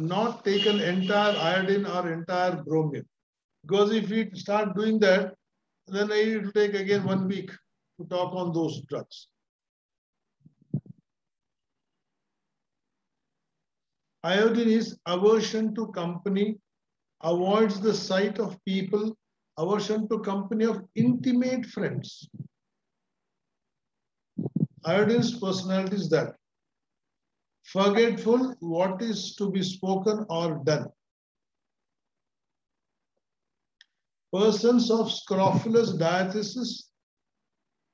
not taken entire iodine or entire bromine. Because if we start doing that, then it will take again 1 week to talk on those drugs. Iodine is aversion to company, avoids the sight of people, aversion to company of intimate friends. Iodine's personality is that forgetful what is to be spoken or done. Persons of scrofulous diathesis,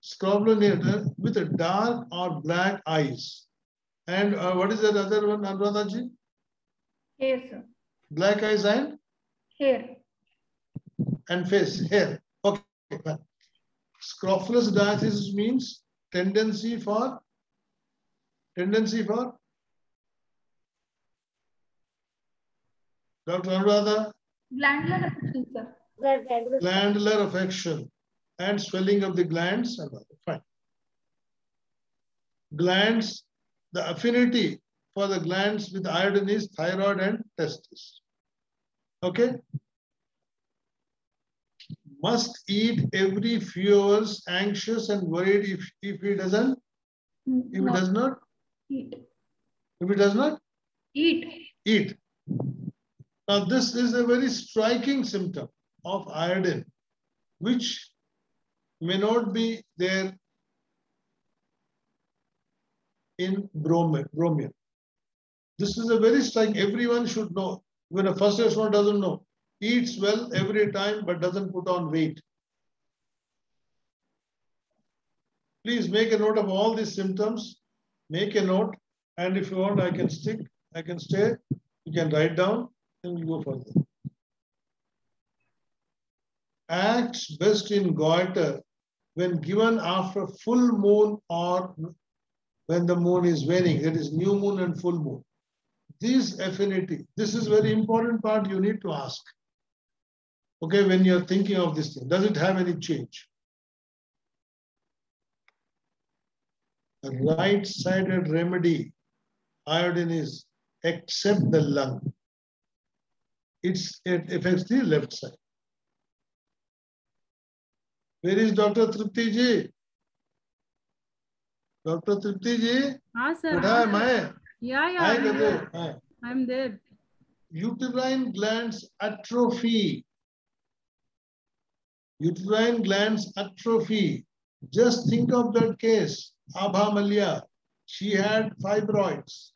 scrofulous with dark or black eyes. And what is that other one, Anuradhaji? Hair, sir. Black eyes and? Hair. And face, hair. Okay. Scrofulous diathesis means tendency for Dr. Anuradha? Glandular affection, sir. Glandular affection and swelling of the glands. Fine. Glands, the affinity for the glands with iodine is thyroid and testis. Okay? Must eat every few hours, anxious and worried if he doesn't. If No. it does not? Eat. If it does not? Eat. Eat. Now this is a very striking symptom of iodine, which may not be there in bromine. This is a very striking, everyone should know. Even a first year student doesn't know. Eats well every time but doesn't put on weight. Please make a note of all these symptoms. Make a note, and if you want, I can stay. You can write down, and we'll go further. Acts best in goiter when given after full moon or when the moon is waning, that is new moon and full moon. This affinity, this is very important part you need to ask. Okay, when you're thinking of this thing, does it have any change? A right-sided remedy, iodine is except the lung. It affects the left side. Where is Dr. Tripti ji? Dr. Tripti ji? हाँ sir. Kudha hai? Yeah. I'm there. Uterine glands atrophy. Uterine glands atrophy. Just think of that case. Abha Malia. She had fibroids.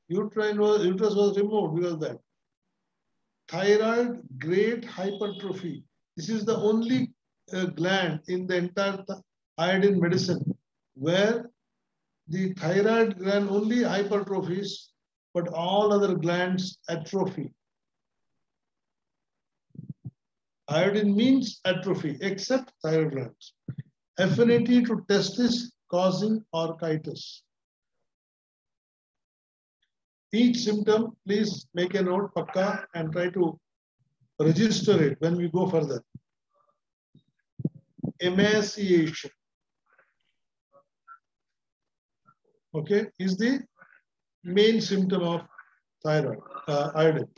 Uterus was removed because of that. Thyroid, great hypertrophy. This is the only gland in the entire iodine medicine where the thyroid gland only hypertrophies, but all other glands atrophy. Iodine means atrophy, except thyroid glands. Affinity to testis causing orchitis. Each symptom, please make a note, pakka, and try to register it when we go further. Emaciation. Okay, is the main symptom of thyroid, iodine.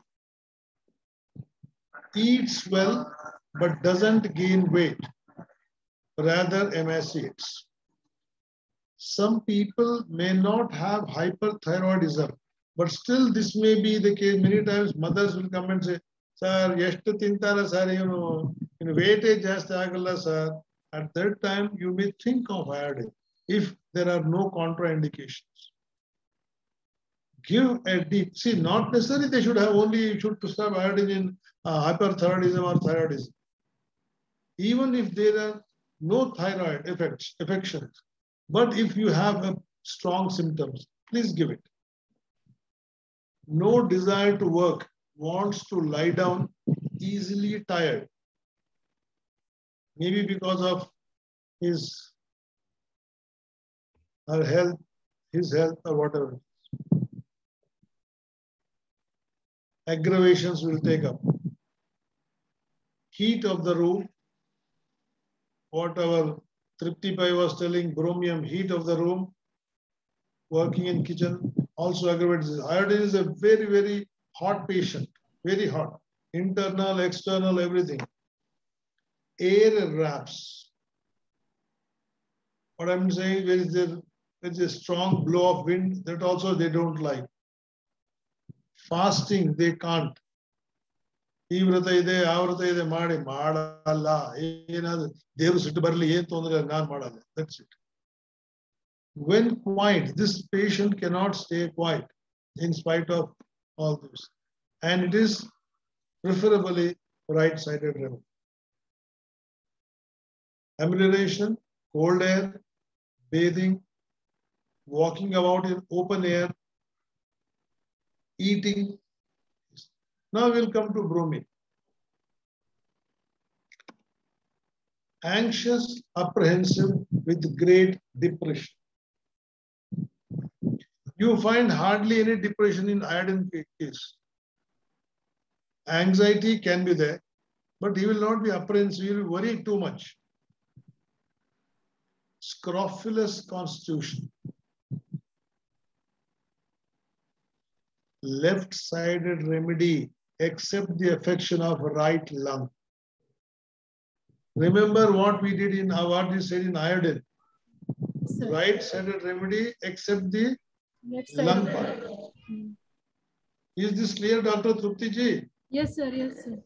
Eats well, but doesn't gain weight, rather emaciates. Some people may not have hyperthyroidism, but still this may be the case. Many times mothers will come and say, sir, yeshtu tintara sir, weightage jasti agalla sir. At that time, you may think of iodine if there are no contraindications. Give a deep, see, not necessarily they should have only, should prescribe iodine in hyperthyroidism or thyroidism. Even if there are no thyroid affections, but if you have strong symptoms, please give it. No desire to work, wants to lie down, easily tired. Maybe because of her health, his health, or whatever. Aggravations will take up. Heat of the room, what our Tripti Pai was telling, bromium, heat of the room, working in kitchen, also aggravates this. Iodine is a very, very hot patient, very hot. Internal, external, everything. Air wraps. What I'm saying, there is a strong blow of wind, that also they don't like. Fasting, they can't. ಈ ವ್ರತ ಇದೆ ಆ ವ್ರತ ಇದೆ ಮಾಡಿ ಮಾಡಲ್ಲ ಏನಾದ್ರು ದೇವರು ಸಿಟ್ಟು ಬರಲಿ ಏನ್ ತೊಂದರೆ ನಾನು ಮಾಡಲ್ಲ. That's it. When quiet, this patient cannot stay quiet in spite of all this, and it is preferably right-sided remedy. Amelioration, cold air, bathing, walking about in open air, eating. Now we'll come to bromine. Anxious, apprehensive with great depression. You find hardly any depression in iodine case. Anxiety can be there, but he will not be apprehensive, he will worry too much. Scrofulous constitution. Left-sided remedy except the affection of right lung. Remember what we did in what we said in iodine. Right-sided remedy except the lung part. Is this clear, Dr. Trupti ji? Yes, sir. Yes, sir.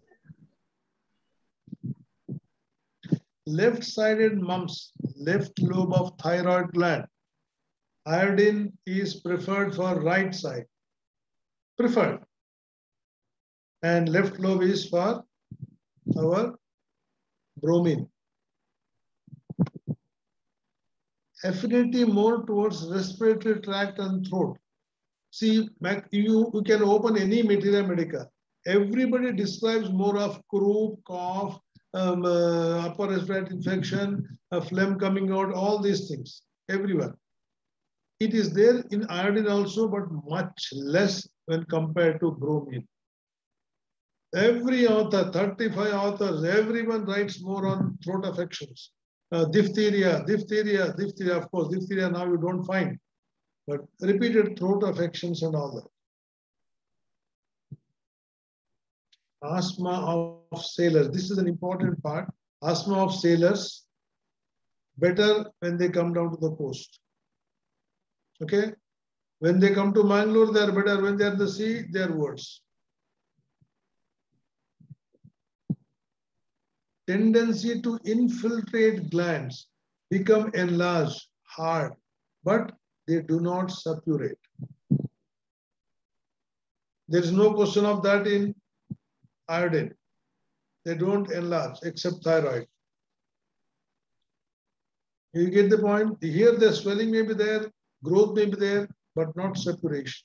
Left-sided mumps, left lobe of thyroid gland. Iodine is preferred for right side. Preferred. And left lobe is for our bromine. Affinity more towards respiratory tract and throat. See, you can open any Materia Medica. Everybody describes more of croup, cough, upper respiratory infection, phlegm coming out, all these things, everywhere. It is there in iodine also, but much less when compared to bromine. Every author, 35 authors, everyone writes more on throat affections. Diphtheria, of course, diphtheria now you don't find, but repeated throat affections and all that. Asthma of sailors, this is an important part. Asthma of sailors, better when they come down to the coast. Okay? When they come to Mangalore, they are better. When they are at the sea, they are worse. Tendency to infiltrate glands, become enlarged, hard, but they do not suppurate. There is no question of that in iodine. They don't enlarge except thyroid. You get the point? Here the swelling may be there, growth may be there, but not suppuration.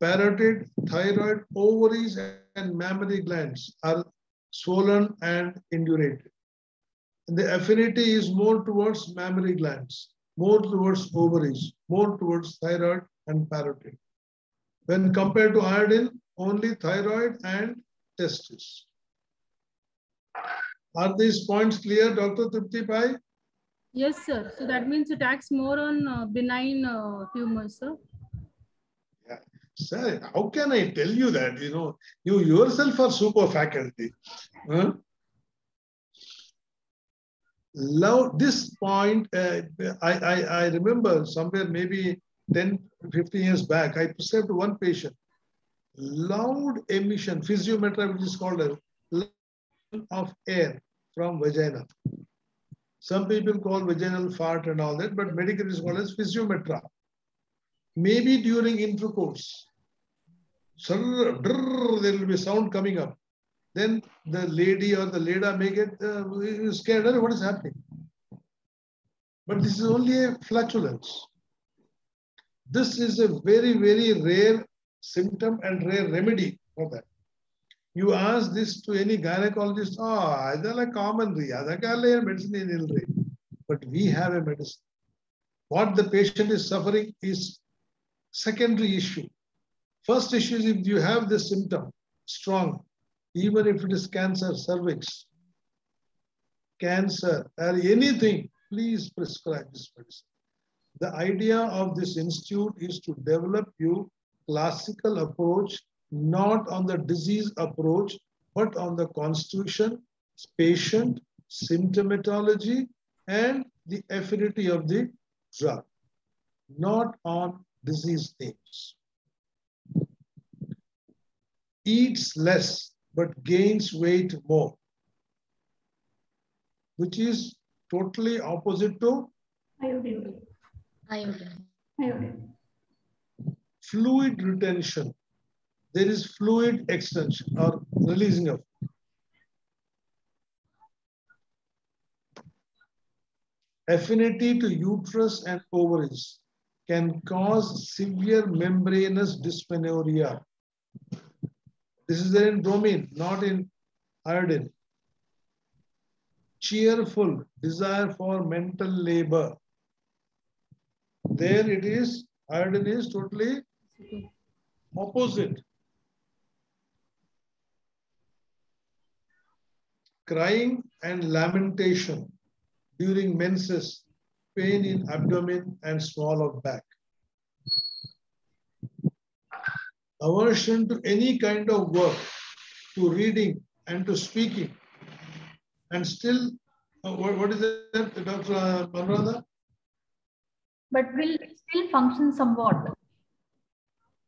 Parotid, thyroid, ovaries, and mammary glands are swollen and indurated. And the affinity is more towards mammary glands, more towards ovaries, more towards thyroid and parotid. When compared to iodine, only thyroid and testis. Are these points clear, Dr. Trupti Pai? Yes, sir. So that means it acts more on benign tumors, sir. Yeah. Sir, how can I tell you that? You know, you yourself are super faculty. Huh? This point, I remember somewhere maybe 10, 15 years back, I prescribed one patient. Loud emission, physiometra, which is called a of air from vagina. Some people call vaginal fart and all that, but medically it is called as physiometra. Maybe during intercourse, there will be sound coming up. Then the lady or the leda may get scared. What is happening? But this is only a flatulence. This is a very, very rare symptom and rare remedy for that. You ask this to any gynecologist, that's a common medicine. But we have a medicine. What the patient is suffering is secondary issue. First issue is if you have this symptom strong, even if it is cancer, cervix, cancer, or anything, please prescribe this medicine. The idea of this institute is to develop you classical approach, not on the disease approach, but on the constitution, patient, symptomatology, and the affinity of the drug, not on disease names. Eats less, but gains weight more, which is totally opposite to Iodine. Iodine. Iodine. fluid retention. There is fluid extension or releasing of. Affinity to uterus and ovaries can cause severe membranous dysmenorrhea. This is there in bromine, not in iodine. Cheerful desire for mental labor. There it is, iodine is totally opposite. Crying and lamentation during menses, pain in abdomen and small of back. Aversion to any kind of work, to reading and to speaking. And still, what is that, Dr. Anuradha? But will still function somewhat.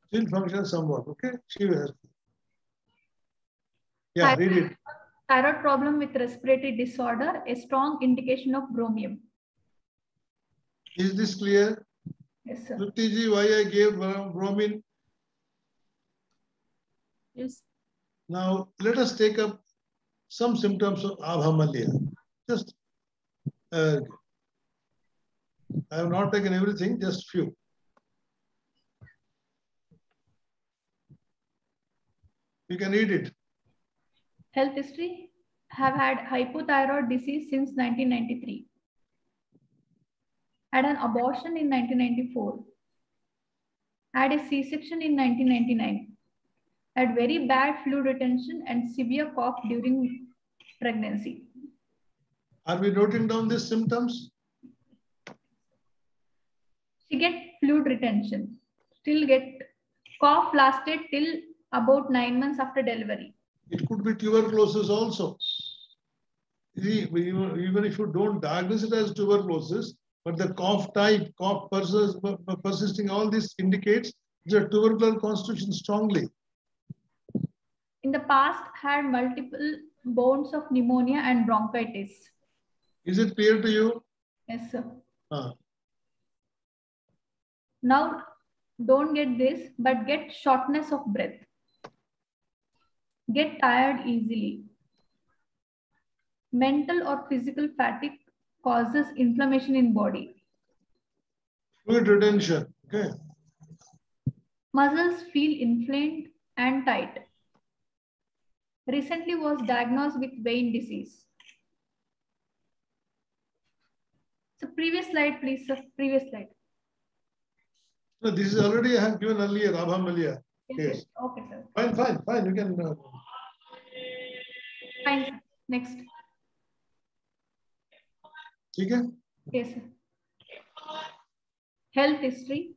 Still function somewhat, okay? She will. Yeah, read it. Thyroid problem with respiratory disorder, a strong indication of bromium. Is this clear? Yes, sir. Trupti, why I gave bromine? Yes. Now, let us take up some symptoms of Abhamalia. Just, I have not taken everything, just few. You can read it. Health history, have had hypothyroid disease since 1993. Had an abortion in 1994. Had a C-section in 1999. Had very bad fluid retention and severe cough during pregnancy. Are we noting down these symptoms? She get fluid retention. Still get cough lasted till about 9 months after delivery. It could be tuberculosis also. See, even if you don't diagnose it as tuberculosis, but the cough type, cough persisting, all this indicates the tubercular constitution strongly. In the past, had multiple bouts of pneumonia and bronchitis. Is it clear to you? Yes, sir. Ah. Now, don't get this, but get shortness of breath. Get tired easily. Mental or physical fatigue causes inflammation in body. Fluid retention. Okay. Muscles feel inflamed and tight. Recently was diagnosed with vein disease. So previous slide, please, sir. Previous slide. No, this is already I have given earlier, Abhamalia. Yes. Okay, sir. Fine. You can. Fine, sir. Next. Okay. Yes, sir. Health history.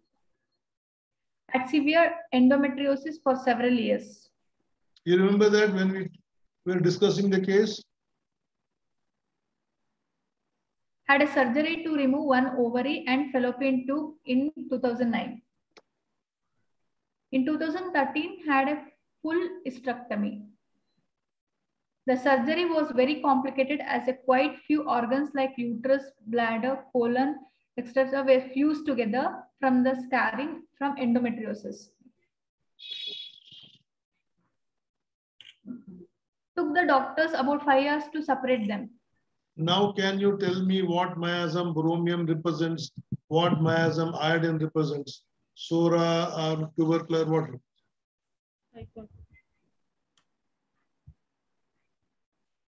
Had severe endometriosis for several years. You remember that when we were discussing the case? Had a surgery to remove one ovary and fallopian tube in 2009. In 2013, had a full hysterectomy. The surgery was very complicated as a quite few organs like uterus, bladder, colon, etc. were fused together from the scarring from endometriosis. Took the doctors about 5 years to separate them. Now, can you tell me what miasm bromium represents, what miasm iodine represents? Sora or tubercular, what?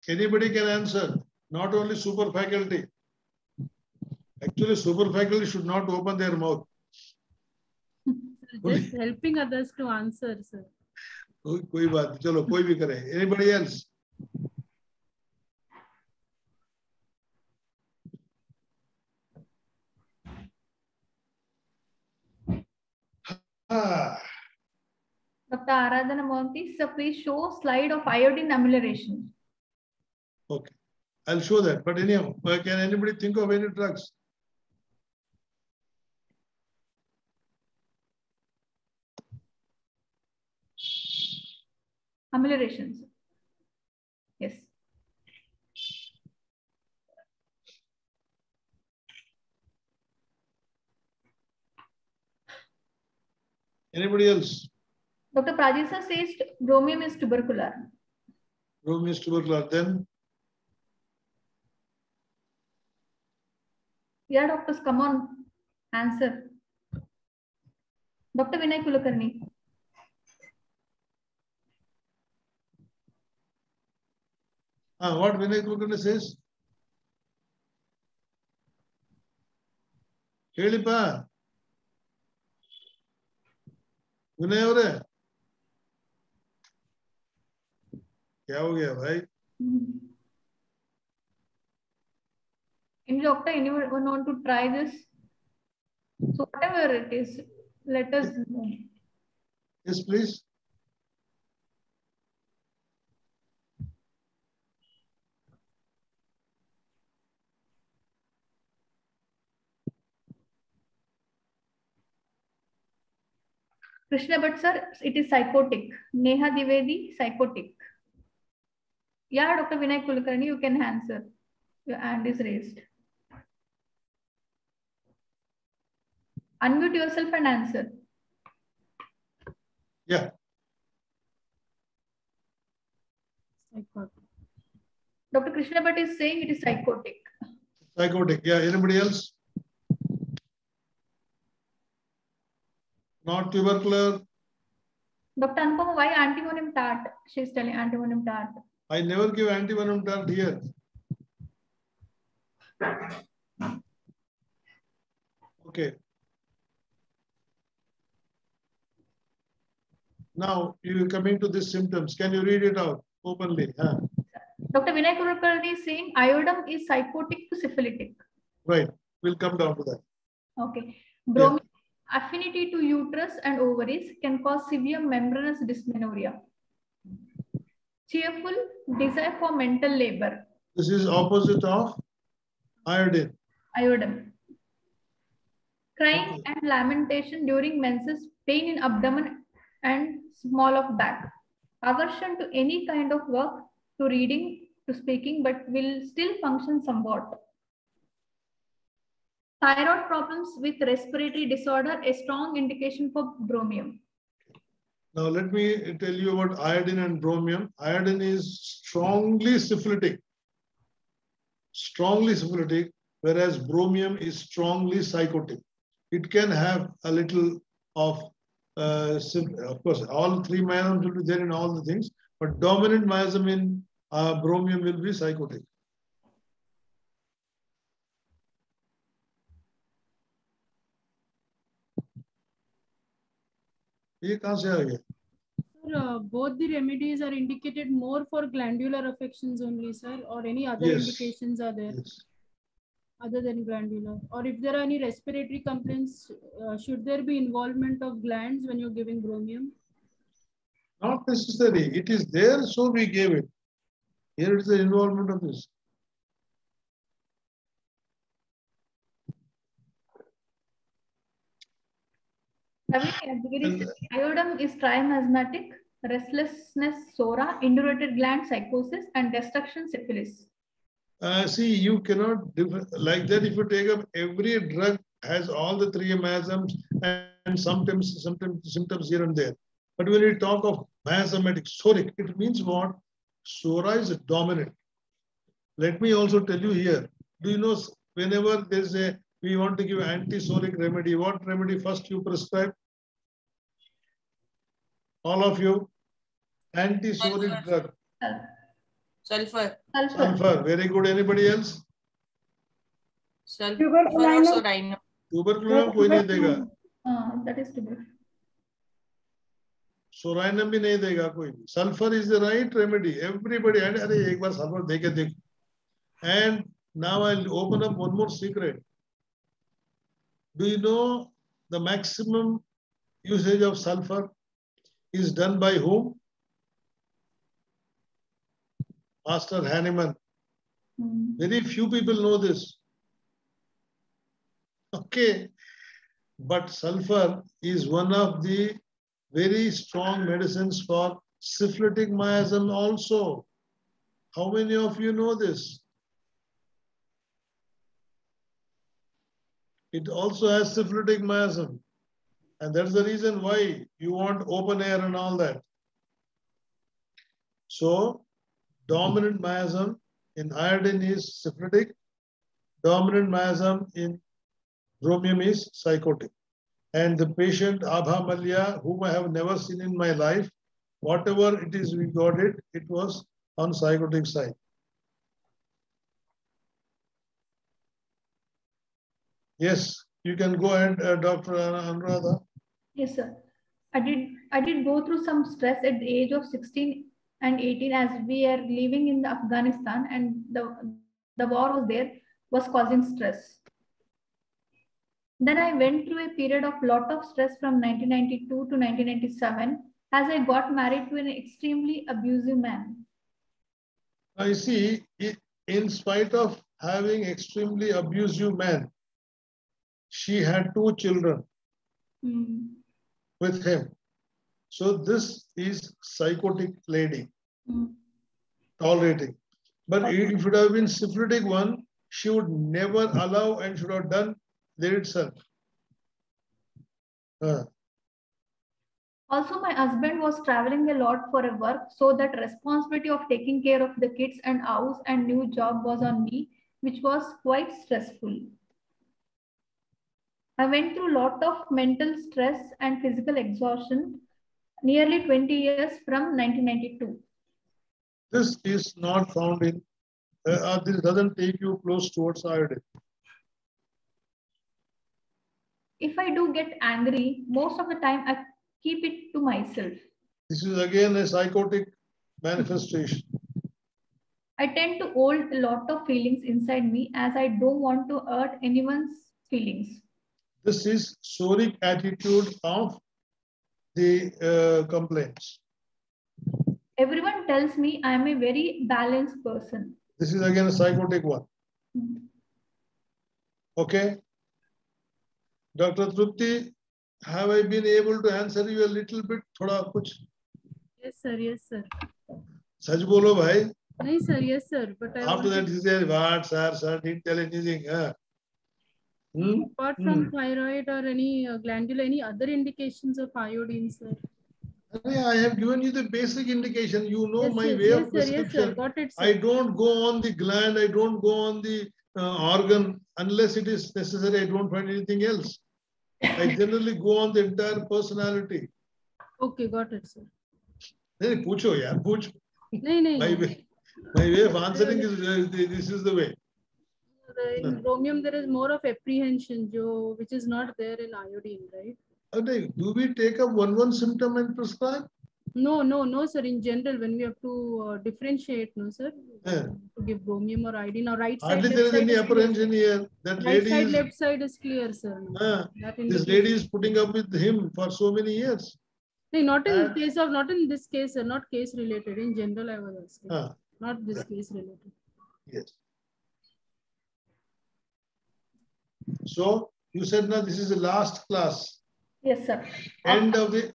Anybody can answer, not only super faculty. Actually, super faculty should not open their mouth. Just helping others to answer, sir. कोई बात, चलो कोई भी करे. Anybody else? Dr. Aradhana Mohanty, sir, please show slide of iodine amelioration. Okay, I'll show that. But anyhow, can anybody think of any drugs? Ameliorations. Yes. Anybody else? Dr. Prajisa says bromium is tubercular. Bromium is tubercular. Then? Yeah, doctors, come on. Answer. Dr. Vinay Kulkarni. What Vinay Kulkarni says? ಹೇಳಿಪ್ಪ विनय ಅವರೇ क्या हो गया भाई? Any doctor, anyone want to try this? So whatever it is, let us know. Yes, please. Krishna Bhatt sir, it is psychotic. Neha Divedi, psychotic. Yeah, Dr. Vinay Kulkarni, you can answer. Your hand is raised. Unmute yourself and answer. Yeah. Psychotic. Dr. Krishna Bhatt is saying it is psychotic. Psychotic. Yeah. Anybody else? Not tubercular. Dr. Anupama, why antimonium tart? She is telling antimonium tart. I never give antimonium tart here. Okay. Now you coming to these symptoms. Can you read it out openly? Huh? Dr. Vinay Kulkarni is saying iodine is psychotic to syphilitic. Right. We'll come down to that. Okay. Bromium affinity to uterus and ovaries can cause severe membranous dysmenorrhea. Cheerful desire for mental labor. This is opposite of iodine. Iodine. Crying and lamentation during menses, pain in abdomen and small of back. Aversion to any kind of work, to reading, to speaking, but will still function somewhat. Thyroid problems with respiratory disorder, a strong indication for bromium. Now let me tell you about iodine and bromium. Iodine is strongly syphilitic. Strongly syphilitic, whereas bromium is strongly psychotic. It can have a little of course, all three miasms will be there in all the things, but dominant miasm in bromium will be psychotic. ये कहाँ से आ गया? Sir, both the remedies are indicated more for glandular affections only, sir, or any other indications are there other than glandular? Or if there are any respiratory complaints, should there be involvement of glands when you're giving bromium? Not necessary. It is there, so we gave it. Here is the involvement of this. Iodine is triasthmatic, restlessness, SORA, indurated gland psychosis, and destruction syphilis. See, you cannot like that. If you take up every drug has all the three miasms and sometimes symptoms here and there. But when we talk of miasmatic soric, it means what? SORA is dominant. Let me also tell you here. Do you know whenever there's we want to give anti-soric remedy, what remedy first you prescribe? All of you, anti-soric drug. Sulfur. Sulfur. Very good. Anybody else? Sulfur also rhino. Tuberculum कोई नहीं देगा. That is tuberculum. Sorinum भी नहीं देगा कोई भी. Sulfur is the right remedy. Everybody. अरे एक बार sulfur दे के देखो. And now I'll open up one more secret. Do you know the maximum usage of sulfur is done by whom? Master Hahnemann. Very few people know this. Okay. But sulfur is one of the very strong medicines for syphilitic miasm also. How many of you know this? It also has syphilitic miasm. And that's the reason why you want open air and all that. So, dominant miasm in iodine is syphilitic. Dominant miasm in bromium is psychotic. And the patient Abha Malya, whom I have never seen in my life, whatever it is we got it, it was on psychotic side. Yes, you can go ahead, Dr. Anuradha. Yes, sir. I did go through some stress at the age of 16 and 18 as we are living in Afghanistan, and the war was there, was causing stress. Then I went through a period of lot of stress from 1992 to 1997 as I got married to an extremely abusive man. I see, in spite of having extremely abusive man, she had 2 children with him. So this is psychotic lady, tolerating. But if it would have been syphilitic one, she would never allow and should have done there itself. Also, my husband was traveling a lot for a work, so that responsibility of taking care of the kids and house and new job was on me, which was quite stressful. I went through a lot of mental stress and physical exhaustion, nearly 20 years from 1992. This is not found in, this doesn't take you close towards iodine. If I do get angry, most of the time I keep it to myself. This is again a psychotic manifestation. I tend to hold a lot of feelings inside me as I don't want to hurt anyone's feelings. This is psoric attitude of the complaints. Everyone tells me I am a very balanced person. This is again a psychotic one. Okay. Dr. Trupti, have I been able to answer you a little bit? Thoda kuch? Yes, sir. Yes, sir. Sach bolo bhai. No, sir. Yes, sir. But after that, he said, "What, sir? Didn't tell anything." Apart from thyroid or any glandular, any other indications of iodine, sir? I have given you the basic indication. You know yes, my yes, way yes, of prescription. Yes, sir. Got it, sir. I don't go on the gland. I don't go on the organ unless it is necessary. I don't find anything else. I generally go on the entire personality. Okay, got it, sir. No, pucho, yaar, pucho. No. My way of answering is this is the way. In bromium, there is more of apprehension, which is not there in iodine, right? Do we take up one symptom and prescribe? No, sir. In general, when we have to differentiate, no, sir, to give bromium or iodine, or right side. Hardly there is any apprehension here. That right lady side, left side is clear, sir. This lady is putting up with him for so many years. No, not in this case, sir. Not case related. In general, I was asking. Not this case related. Yes. So you said now this is the last class. Yes, sir. End of the